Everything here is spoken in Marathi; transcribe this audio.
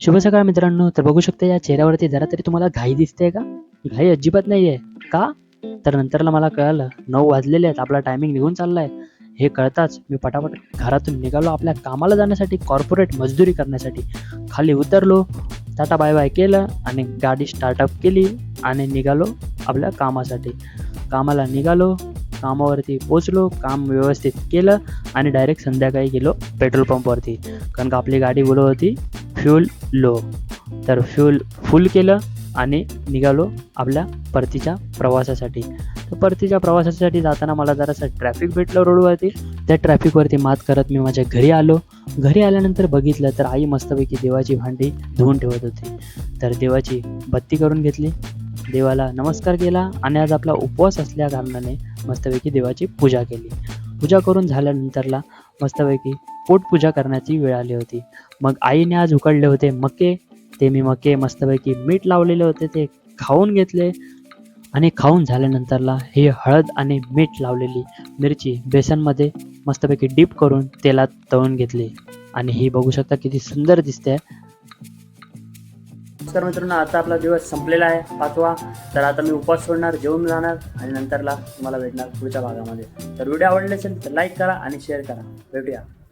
शुभ सकाळ मित्रांनो. तर बघू शकता या चेहऱ्यावरती जरा तरी तुम्हाला घाई दिसते का? घाई अजिबात नाहीये का? तर नंतरला मला कळालं 9 वाजलेले आहेत, आपला टायमिंग निघून चाललाय. हे कळताच मी पटापट घरातून निघालो आपल्या कामाला जाण्यासाठी, कॉर्पोरेट मजदुरी करण्यासाठी. खाली उतरलो, टाटा बाय बाय केलं आणि गाडी स्टार्टअप केली आणि निघालो आपल्या कामासाठी. कामाला निघालो, कामावरती पोचलो, काम व्यवस्थित केलं आणि डायरेक्ट संध्याकाळी गेलो पेट्रोल पंपवरती. कारण का आपली गाडी बोलत होती फ्यूल लो. तर फ्यूल फुल केलं आणि निघालो आपल्या परतीच्या प्रवासासाठी. तर परतीच्या प्रवासासाठी जाताना मला जरासं ट्रॅफिक भेटलं रोडवरती. त्या ट्रॅफिकवरती मात करत मी माझ्या घरी आलो. घरी आल्यानंतर बघितलं तर आई मस्तपैकी देवाची भांडी धुवून ठेवत होती. तर देवाची बत्ती करून घेतली, देवाला नमस्कार केला आणि आज आपला उपवास असल्या कारणाने मस्तपैकी देवाची पूजा केली. पूजा करून झाल्यानंतरला मस्तपैकी पोटपूजा करण्याची वेळ आली होती. मग आईने आज उकडले होते मके. ते मी मके मस्तपैकी मीठ लावलेले होते ते खाऊन घेतले आणि खाऊन झाल्यानंतरला हे हळद आणि मीठ लावलेली मिरची बेसनमध्ये मस्तपैकी डीप करून तेलात तळून घेतली आणि ही बघू शकता किती सुंदर दिसते. नमस्कार मित्रांनो, आता आपला दिवस संपलेला आहे 5वा. तर आता मी उपवास सोडणार, जेवून जाणार आणि नंतरला तुम्हाला भेटणार पुढच्या भागामध्ये. तर व्हिडिओ आवडले असेल तर लाईक करा आणि शेअर करा. भेटूया.